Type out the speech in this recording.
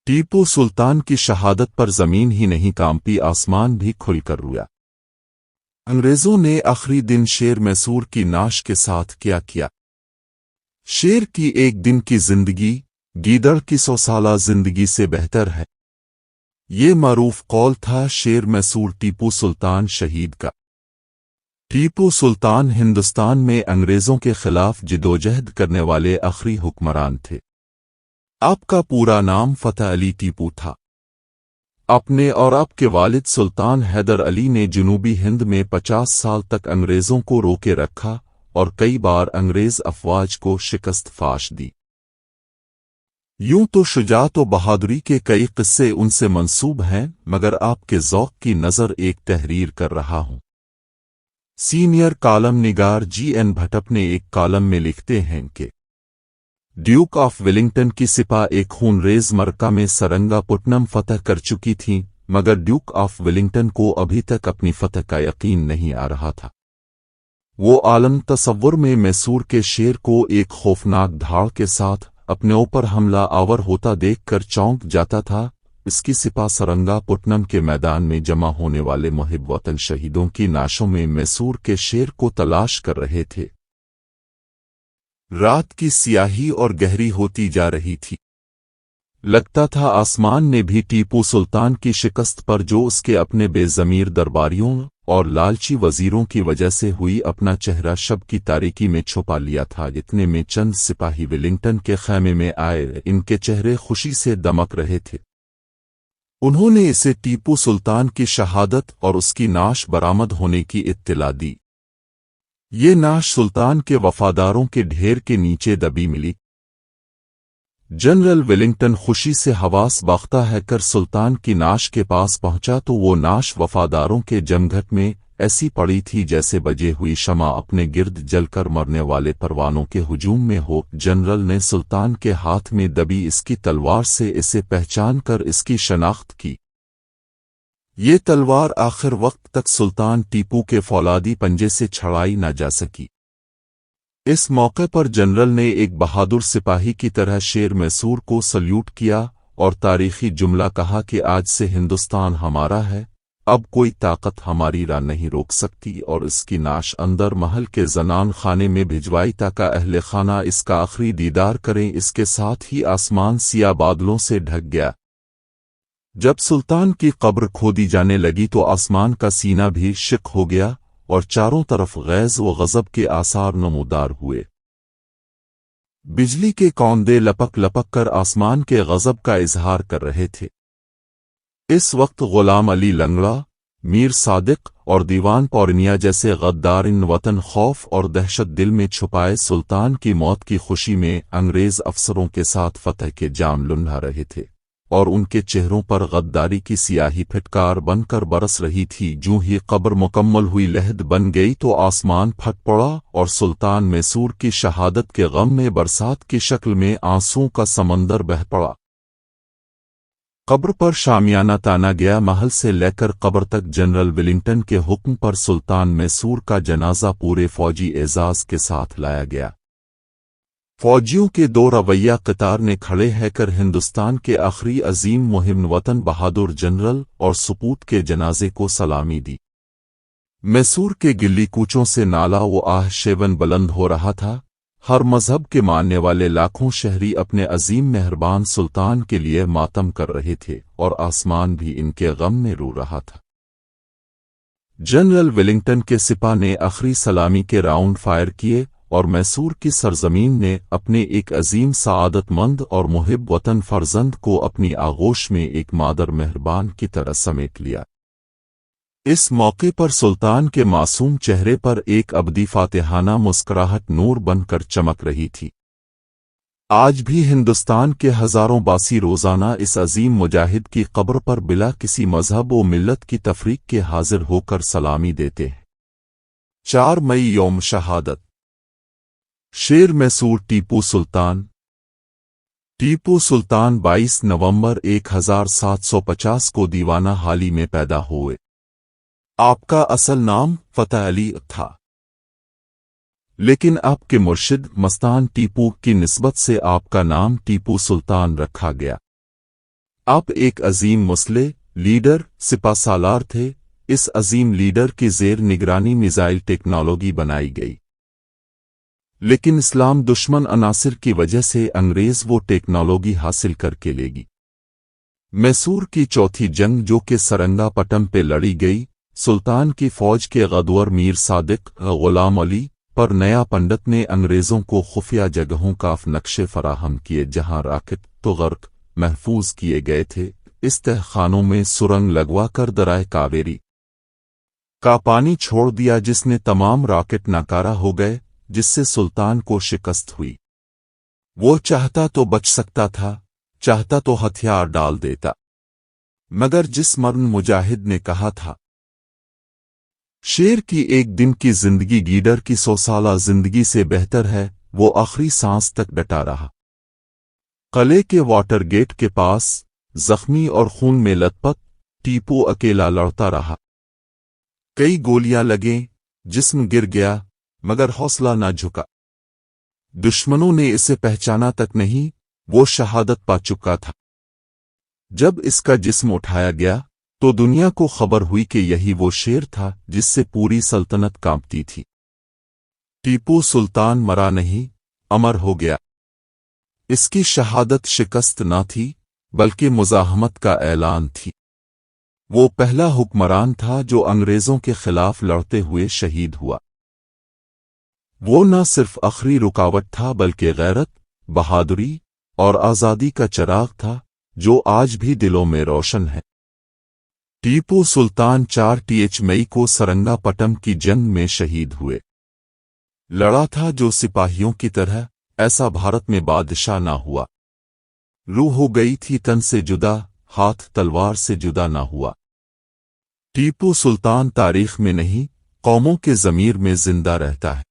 टीपू सुल्तान की शहादत पर जमीन ही नहीं कांपी, आसमान भी खुलकर रोया। अंग्रेजों ने आखिरी दिन शेर मैसूर की नाश के साथ क्या किया। शेर की एक दिन की जिंदगी गीदड़ की 100 साला जिंदगी से बेहतर है। ये मारूफ कौल था शेर मैसूर टीपू सुल्तान शहीद का। टीपू सुल्तान हिंदुस्तान में अंग्रेजों के खिलाफ जिदोजहद करने वाले आखिरी हुक्मरान थे। आपका पूरा नाम फतेह अली टीपू था। अपने और आपके वालिद सुल्तान हैदर अली ने जनूबी हिंद में 50 साल तक अंग्रेजों को रोके रखा और कई बार अंग्रेज अफवाज को शिकस्त फाश दी। यूं तो शुजाअत व बहादुरी के कई किस्से उनसे मंसूब हैं, मगर आपके ज़ौक़ की नज़र एक तहरीर कर रहा हूं। सीनियर कॉलम निगार G.N. भट्ट ने एक कॉलम में लिखते हैं कि ड्यूक ऑफ वेलिंगटन की सिपा एक खूनरेज मरका में सरंगापट्टनम फतह कर चुकी थी, मगर ड्यूक ऑफ वेलिंगटन को अभी तक अपनी फतह का यकीन नहीं आ रहा था। वो आलम तसव्वुर में मैसूर के शेर को एक खौफनाक धाड़ के साथ अपने ऊपर हमला आवर होता देखकर चौंक जाता था। इसकी सिपा सरंगापट्टनम के मैदान में जमा होने वाले मुहिब वतन शहीदों की नाशों में मैसूर के शेर को तलाश कर रहे थे। रात की सियाही और गहरी होती जा रही थी। लगता था आसमान ने भी टीपू सुल्तान की शिकस्त पर, जो उसके अपने बेज़मीर दरबारियों और लालची वजीरों की वजह से हुई, अपना चेहरा शब की तारीकी में छुपा लिया था। इतने में चंद सिपाही वेलिंगटन के खैमे में आए। इनके चेहरे खुशी से दमक रहे थे। उन्होंने इसे टीपू सुल्तान की शहादत और उसकी नाश बरामद होने की इत्तला दी। ये नाश सुल्तान के वफादारों के ढेर के नीचे दबी मिली। जनरल वेलिंगटन खुशी से हवास बाख्ता है कर सुल्तान की नाश के पास पहुंचा तो वो नाश वफादारों के जमघट में ऐसी पड़ी थी जैसे बजे हुई शमा अपने गिर्द जलकर मरने वाले परवानों के हुजूम में हो। जनरल ने सुल्तान के हाथ में दबी इसकी तलवार से इसे पहचान कर इसकी शनाख्त की। ये तलवार आखिर वक्त तक सुल्तान टीपू के फौलादी पंजे से छड़ाई न जा सकी। इस मौके पर जनरल ने एक बहादुर सिपाही की तरह शेर मैसूर को सल्यूट किया और तारीखी जुमला कहा कि आज से हिंदुस्तान हमारा है, अब कोई ताकत हमारी राह नहीं रोक सकती, और इसकी नाश अंदर महल के जनान खाने में भिजवाई ताकि अहले खाना इसका आखिरी दीदार करें। इसके साथ ही आसमान सिया बादलों से ढक गया। जब सुल्तान की कब्र खोदी जाने लगी तो आसमान का सीना भी शिक हो गया और चारों तरफ गैज़ व गज़ब के आसार नमूदार हुए। बिजली के कौंदे लपक लपक कर आसमान के गज़ब का इजहार कर रहे थे। इस वक्त गुलाम अली लंगड़ा, मीर सादिक और दीवान पौरनिया जैसे गद्दार इन वतन खौफ और दहशत दिल में छुपाए सुल्तान की मौत की खुशी में अंग्रेज अफसरों के साथ फतह के जाम लुढ़ा रहे थे, और उनके चेहरों पर गद्दारी की सियाही फिटकार बनकर बरस रही थी। जूं ही कब्र मुकम्मल हुई, लहद बन गई तो आसमान फट पड़ा और सुल्तान मैसूर की शहादत के गम में बरसात की शक्ल में आंसुओं का समंदर बह पड़ा। कब्र पर शामियाना ताना गया। महल से लेकर कब्र तक जनरल वेलिंगटन के हुक्म पर सुल्तान मैसूर का जनाजा पूरे फौजी एजाज के साथ लाया गया। फौजियों के दो रवैया कतार ने खड़े है कर हिंदुस्तान के आखिरी अजीम मुहिम वतन बहादुर जनरल और सपूत के जनाजे को सलामी दी। मैसूर के गिल्ली कूचों से नाला व आह शेवन बुलंद हो रहा था। हर मजहब के मानने वाले लाखों शहरी अपने अजीम मेहरबान सुल्तान के लिए मातम कर रहे थे और आसमान भी इनके गम में रो रहा था। जनरल वेलिंगटन के सिपा ने आखिरी सलामी के राउंड फायर किए और मैसूर की सरजमीन ने अपने एक अजीम सआदतमंद और मुहिब वतन फर्जंद को अपनी आगोश में एक मादर मेहरबान की तरह समेट लिया। इस मौके पर सुल्तान के मासूम चेहरे पर एक अबदी फातिहाना मुस्कुराहट नूर बनकर चमक रही थी। आज भी हिंदुस्तान के हजारों बासी रोजाना इस अजीम मुजाहिद की कब्र पर बिला किसी मजहब व मिल्लत की तफरीक के हाजिर होकर सलामी देते हैं। 4 मई यौम शहादत। शेर मैसूर टीपू सुल्तान। टीपू सुल्तान 22 नवंबर 1750 को दीवाना हाली में पैदा हुए। आपका असल नाम फतेह अली था, लेकिन आपके मुर्शिद मस्तान टीपू की निस्बत से आपका नाम टीपू सुल्तान रखा गया। آپ ایک عظیم مسلح لیڈر سپہ سالار تھے۔ اس عظیم لیڈر کی زیر نگرانی میزائل ٹیکنالوجی بنائی گئی، لیکن اسلام دشمن عناصر کی وجہ سے انگریز وہ ٹیکنالوجی حاصل کر کے لے گی۔ میسور کی چوتھی جنگ جو کہ سرنگا پٹم پہ لڑی گئی، سلطان کی فوج کے غدور میر صادق غلام علی پر نیا پنڈت نے انگریزوں کو خفیہ جگہوں کا نقشے فراہم کیے جہاں راکٹ تو غرق محفوظ کیے گئے تھے۔ اس تہ خانوں میں سرنگ لگوا کر درائے کاویری کا پانی چھوڑ دیا، جس نے تمام راکٹ ناکارہ ہو گئے، جس سے سلطان کو شکست ہوئی۔ وہ چاہتا تو بچ سکتا تھا، چاہتا تو ہتھیار ڈال دیتا، مگر جس مرن مجاہد نے کہا تھا شیر کی ایک دن کی زندگی گیڈر کی 100 سالہ زندگی سے بہتر ہے، وہ آخری سانس تک ڈٹا رہا۔ قلعے کے واٹر گیٹ کے پاس زخمی اور خون میں لت پت ٹیپو اکیلا لڑتا رہا۔ کئی گولیاں لگیں، جسم گر گیا، مگر حوصلہ نہ جھکا۔ دشمنوں نے اسے پہچانا تک نہیں، وہ شہادت پا چکا تھا۔ جب اس کا جسم اٹھایا گیا تو دنیا کو خبر ہوئی کہ یہی وہ شیر تھا جس سے پوری سلطنت کانپتی تھی۔ ٹیپو سلطان مرا نہیں، امر ہو گیا۔ اس کی شہادت شکست نہ تھی بلکہ مزاحمت کا اعلان تھی۔ وہ پہلا حکمران تھا جو انگریزوں کے خلاف لڑتے ہوئے شہید ہوا۔ وہ نہ صرف آخری رکاوٹ تھا بلکہ غیرت، بہادری اور آزادی کا چراغ تھا جو آج بھی دلوں میں روشن ہے۔ ٹیپو سلطان 4 مئی کو سرنگا پٹم کی جنگ میں شہید ہوئے۔ لڑا تھا جو سپاہیوں کی طرح، ایسا بھارت میں بادشاہ نہ ہوا۔ روح ہو گئی تھی تن سے جدا، ہاتھ تلوار سے جدا نہ ہوا۔ ٹیپو سلطان تاریخ میں نہیں، قوموں کے ضمیر میں زندہ رہتا ہے۔